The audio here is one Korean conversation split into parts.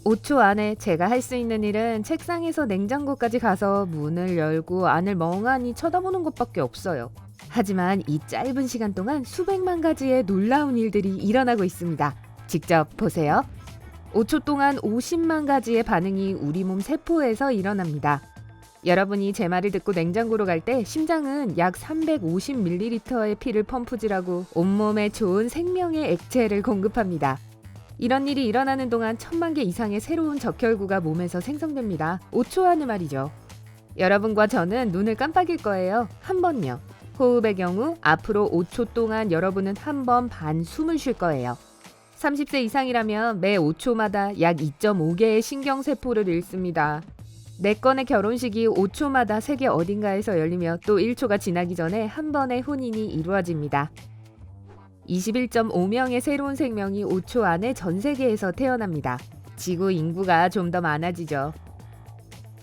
5초 안에 제가 할 수 있는 일은 책상에서 냉장고까지 가서 문을 열고 안을 멍하니 쳐다보는 것밖에 없어요. 하지만 이 짧은 시간 동안 수백만 가지의 놀라운 일들이 일어나고 있습니다. 직접 보세요. 5초 동안 50만 가지의 반응이 우리 몸 세포에서 일어납니다. 여러분이 제 말을 듣고 냉장고로 갈 때 심장은 약 350ml의 피를 펌프질하고 온몸에 좋은 생명의 액체를 공급합니다. 이런 일이 일어나는 동안 1000만 개 이상의 새로운 적혈구가 몸에서 생성됩니다. 5초 안에 말이죠. 여러분과 저는 눈을 깜빡일 거예요. 한 번요. 호흡의 경우 앞으로 5초 동안 여러분은 한 번 반 숨을 쉴 거예요. 30세 이상이라면 매 5초마다 약 2.5개의 신경세포를 잃습니다. 4건의 결혼식이 5초마다 세계 어딘가에서 열리며 또 1초가 지나기 전에 한 번의 혼인이 이루어집니다. 21.5명의 새로운 생명이 5초 안에 전 세계에서 태어납니다. 지구 인구가 좀 더 많아지죠.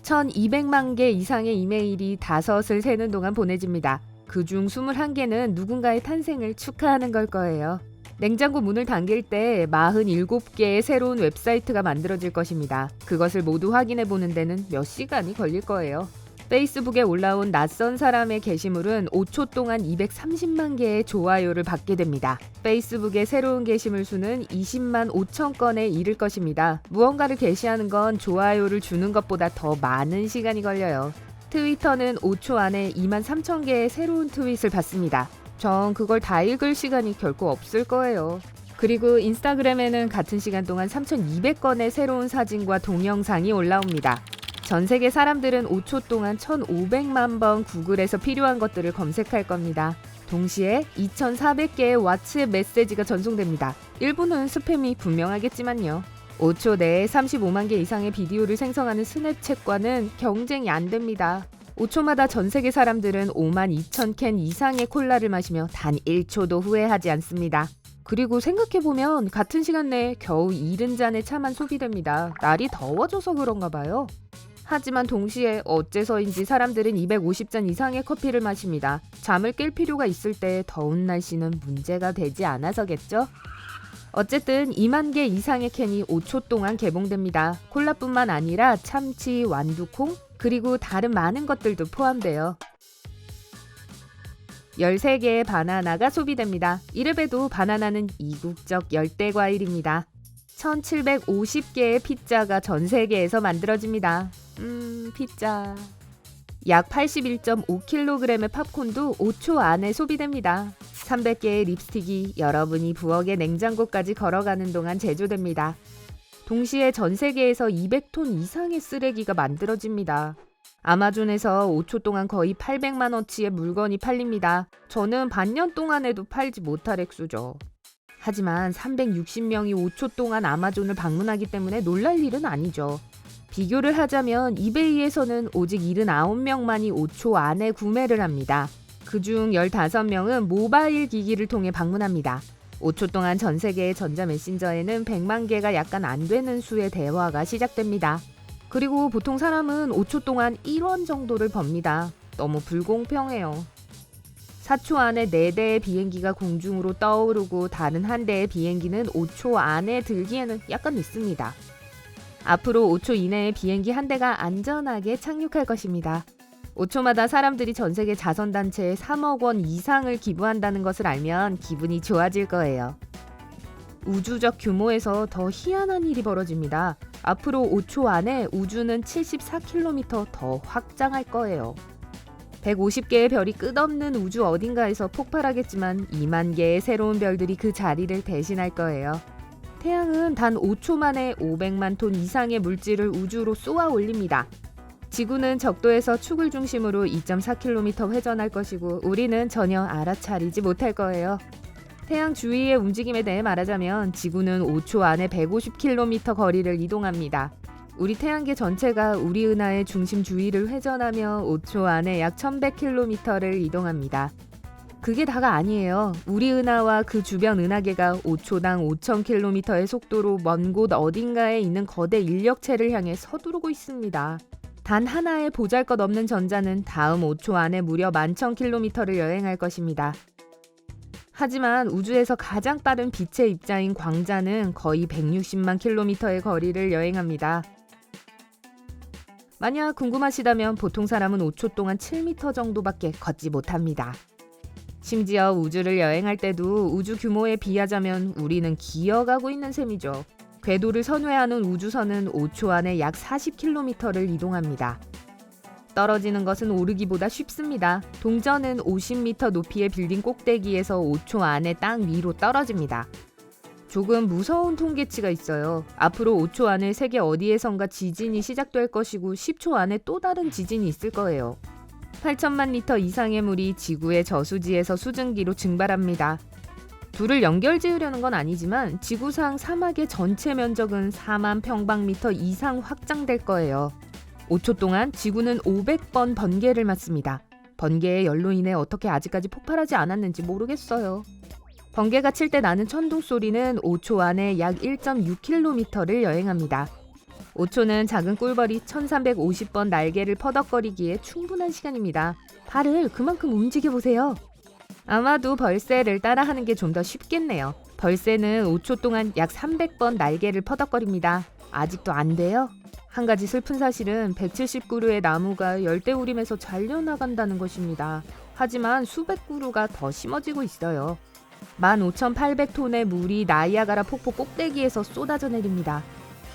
1200만 개 이상의 이메일이 5을 세는 동안 보내집니다. 그중 21개는 누군가의 탄생을 축하하는 걸 거예요. 냉장고 문을 당길 때 47개의 새로운 웹사이트가 만들어질 것입니다. 그것을 모두 확인해 보는 데는 몇 시간이 걸릴 거예요. 페이스북에 올라온 낯선 사람의 게시물은 5초 동안 230만 개의 좋아요를 받게 됩니다. 페이스북의 새로운 게시물 수는 20만 5천 건에 이를 것입니다. 무언가를 게시하는 건 좋아요를 주는 것보다 더 많은 시간이 걸려요. 트위터는 5초 안에 2만 3천 개의 새로운 트윗을 받습니다. 전 그걸 다 읽을 시간이 결코 없을 거예요. 그리고 인스타그램에는 같은 시간 동안 3,200건의 새로운 사진과 동영상이 올라옵니다. 전 세계 사람들은 5초 동안 1,500만 번 구글에서 필요한 것들을 검색할 겁니다. 동시에 2,400개의 왓츠앱 메시지가 전송됩니다. 일부는 스팸이 분명하겠지만요. 5초 내에 35만 개 이상의 비디오를 생성하는 스냅챗과는 경쟁이 안 됩니다. 5초마다 전 세계 사람들은 5만 2천 캔 이상의 콜라를 마시며 단 1초도 후회하지 않습니다. 그리고 생각해보면 같은 시간 내에 겨우 70잔의 차만 소비됩니다. 날이 더워져서 그런가 봐요. 하지만 동시에 어째서인지 사람들은 250잔 이상의 커피를 마십니다. 잠을 깰 필요가 있을 때 더운 날씨는 문제가 되지 않아서겠죠? 어쨌든 2만 개 이상의 캔이 5초 동안 개봉됩니다. 콜라뿐만 아니라 참치, 완두콩, 그리고 다른 많은 것들도 포함돼요. 13개의 바나나가 소비됩니다. 이래봬도 바나나는 이국적 열대과일입니다. 1750개의 피자가 전 세계에서 만들어집니다. 피자. 약 81.5kg의 팝콘도 5초 안에 소비됩니다. 300개의 립스틱이 여러분이 부엌의 냉장고까지 걸어가는 동안 제조됩니다. 동시에 전 세계에서 200톤 이상의 쓰레기가 만들어집니다. 아마존에서 5초 동안 거의 800만 원치의 물건이 팔립니다. 저는 반년 동안에도 팔지 못할 액수죠. 하지만 360명이 5초 동안 아마존을 방문하기 때문에 놀랄 일은 아니죠. 비교를 하자면 이베이에서는 오직 79명만이 5초 안에 구매를 합니다. 그중 15명은 모바일 기기를 통해 방문합니다. 5초 동안 전 세계의 전자 메신저에는 100만 개가 약간 안 되는 수의 대화가 시작됩니다. 그리고 보통 사람은 5초 동안 1원 정도를 법니다. 너무 불공평해요. 4초 안에 4대의 비행기가 공중으로 떠오르고 다른 한 대의 비행기는 5초 안에 들기에는 약간 늦습니다. 앞으로 5초 이내에 비행기 한 대가 안전하게 착륙할 것입니다. 5초마다 사람들이 전 세계 자선단체에 3억 원 이상을 기부한다는 것을 알면 기분이 좋아질 거예요. 우주적 규모에서 더 희한한 일이 벌어집니다. 앞으로 5초 안에 우주는 74km 더 확장할 거예요. 150개의 별이 끝없는 우주 어딘가에서 폭발하겠지만 2만 개의 새로운 별들이 그 자리를 대신할 거예요. 태양은 단 5초 만에 500만 톤 이상의 물질을 우주로 쏘아 올립니다. 지구는 적도에서 축을 중심으로 2.4km 회전할 것이고 우리는 전혀 알아차리지 못할 거예요. 태양 주위의 움직임에 대해 말하자면 지구는 5초 안에 150km 거리를 이동합니다. 우리 태양계 전체가 우리 은하의 중심 주위를 회전하며 5초 안에 약 1100km를 이동합니다. 그게 다가 아니에요. 우리 은하와 그 주변 은하계가 5초당 5000km의 속도로 먼 곳 어딘가에 있는 거대 인력체를 향해 서두르고 있습니다. 단 하나의 보잘것없는 전자는 다음 5초 안에 무려 11,000km를 여행할 것입니다. 하지만 우주에서 가장 빠른 빛의 입자인 광자는 거의 160만 킬로미터의 거리를 여행합니다. 만약 궁금하시다면 보통 사람은 5초 동안 7m 정도밖에 걷지 못합니다. 심지어 우주를 여행할 때도 우주 규모에 비하자면 우리는 기어가고 있는 셈이죠. 궤도를 선회하는 우주선은 5초 안에 약 40km를 이동합니다. 떨어지는 것은 오르기보다 쉽습니다. 동전은 50m 높이의 빌딩 꼭대기에서 5초 안에 땅 위로 떨어집니다. 조금 무서운 통계치가 있어요. 앞으로 5초 안에 세계 어디에선가 지진이 시작될 것이고 10초 안에 또 다른 지진이 있을 거예요. 8천만 리터 이상의 물이 지구의 저수지에서 수증기로 증발합니다. 둘을 연결 지으려는 건 아니지만 지구상 사막의 전체 면적은 4만 평방미터 이상 확장될 거예요. 5초 동안 지구는 500번 번개를 맞습니다. 번개의 열로 인해 어떻게 아직까지 폭발하지 않았는지 모르겠어요. 번개가 칠 때 나는 천둥 소리는 5초 안에 약 1.6km를 여행합니다. 5초는 작은 꿀벌이 1350번 날개를 퍼덕거리기에 충분한 시간입니다. 발을 그만큼 움직여보세요. 아마도 벌새를 따라하는 게 좀 더 쉽겠네요. 벌새는 5초 동안 약 300번 날개를 퍼덕거립니다. 아직도 안 돼요? 한 가지 슬픈 사실은 170그루의 나무가 열대우림에서 잘려나간다는 것입니다. 하지만 수백 그루가 더 심어지고 있어요. 15,800톤의 물이 나이아가라 폭포 꼭대기에서 쏟아져 내립니다.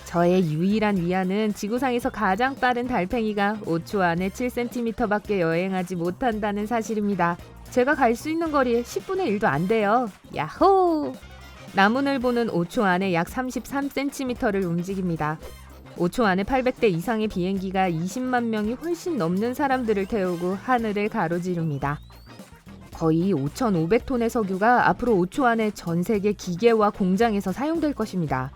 저의 유일한 위안은 지구상에서 가장 빠른 달팽이가 5초 안에 7cm밖에 여행하지 못한다는 사실입니다. 제가 갈 수 있는 거리에 10분의 1도 안 돼요. 야호! 나무늘보는 5초 안에 약 33cm를 움직입니다. 5초 안에 800대 이상의 비행기가 20만 명이 훨씬 넘는 사람들을 태우고 하늘을 가로지릅니다. 거의 5,500톤의 석유가 앞으로 5초 안에 전 세계 기계와 공장에서 사용될 것입니다.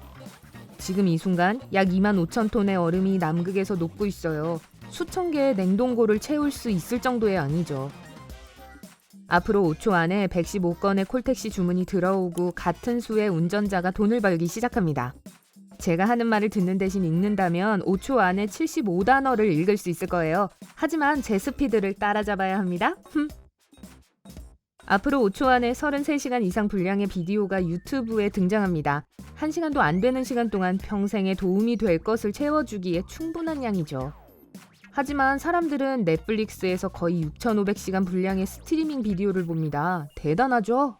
지금 이 순간 약 25,000톤의 얼음이 남극에서 녹고 있어요. 수천 개의 냉동고를 채울 수 있을 정도의 양이죠. 앞으로 5초 안에 115건의 콜택시 주문이 들어오고 같은 수의 운전자가 돈을 벌기 시작합니다. 제가 하는 말을 듣는 대신 읽는다면 5초 안에 75단어를 읽을 수 있을 거예요. 하지만 제 스피드를 따라잡아야 합니다. 앞으로 5초 안에 33시간 이상 분량의 비디오가 유튜브에 등장합니다. 1시간도 안 되는 시간 동안 평생에 도움이 될 것을 채워주기에 충분한 양이죠. 하지만 사람들은 넷플릭스에서 거의 6,500시간 분량의 스트리밍 비디오를 봅니다. 대단하죠?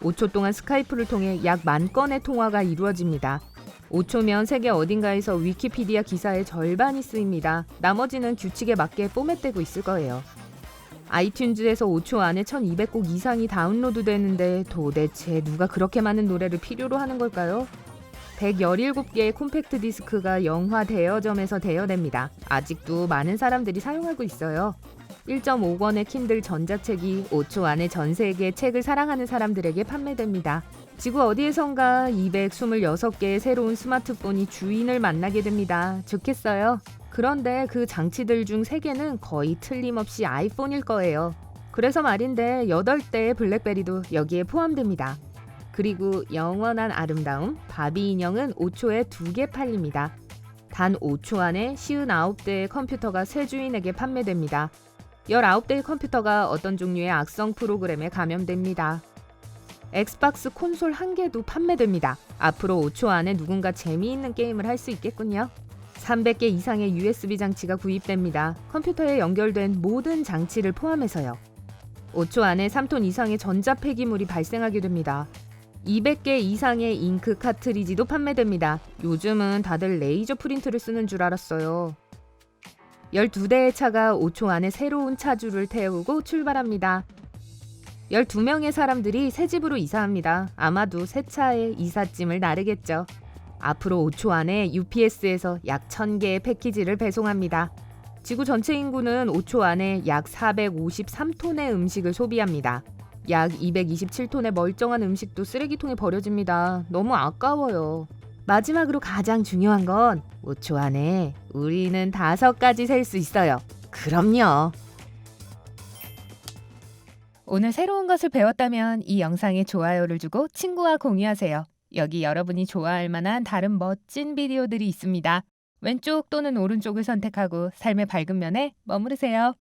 5초 동안 스카이프를 통해 약 10,000건의 통화가 이루어집니다. 5초면 세계 어딘가에서 위키피디아 기사의 절반이 쓰입니다. 나머지는 규칙에 맞게 포맷되고 있을 거예요. 아이튠즈에서 5초 안에 1,200곡 이상이 다운로드 되는데 도대체 누가 그렇게 많은 노래를 필요로 하는 걸까요? 117개의 콤팩트 디스크가 영화 대여점에서 대여됩니다. 아직도 많은 사람들이 사용하고 있어요. 1.5권의 킨들 전자책이 5초 안에 전 세계 책을 사랑하는 사람들에게 판매됩니다. 지구 어디에선가 226개의 새로운 스마트폰이 주인을 만나게 됩니다. 좋겠어요? 그런데 그 장치들 중 3개는 거의 틀림없이 아이폰일 거예요. 그래서 말인데 8대의 블랙베리도 여기에 포함됩니다. 그리고 영원한 아름다움 바비 인형은 5초에 2개 팔립니다. 단 5초 안에 59대의 컴퓨터가 새 주인에게 판매됩니다. 19대의 컴퓨터가 어떤 종류의 악성 프로그램에 감염됩니다. 엑스박스 콘솔 1개도 판매됩니다. 앞으로 5초 안에 누군가 재미있는 게임을 할 수 있겠군요. 300개 이상의 USB 장치가 구입됩니다. 컴퓨터에 연결된 모든 장치를 포함해서요. 5초 안에 3톤 이상의 전자폐기물이 발생하게 됩니다. 200개 이상의 잉크 카트리지도 판매됩니다. 요즘은 다들 레이저 프린트를 쓰는 줄 알았어요. 12대의 차가 5초 안에 새로운 차주를 태우고 출발합니다. 12명의 사람들이 새 집으로 이사합니다. 아마도 새 차에 이삿짐을 나르겠죠. 앞으로 5초 안에 UPS에서 약 1,000개의 패키지를 배송합니다. 지구 전체 인구는 5초 안에 약 453톤의 음식을 소비합니다. 약 227톤의 멀쩡한 음식도 쓰레기통에 버려집니다. 너무 아까워요. 마지막으로 가장 중요한 건 5초 안에 우리는 5가지 셀 수 있어요. 그럼요. 오늘 새로운 것을 배웠다면 이 영상에 좋아요를 주고 친구와 공유하세요. 여기 여러분이 좋아할 만한 다른 멋진 비디오들이 있습니다. 왼쪽 또는 오른쪽을 선택하고 삶의 밝은 면에 머무르세요.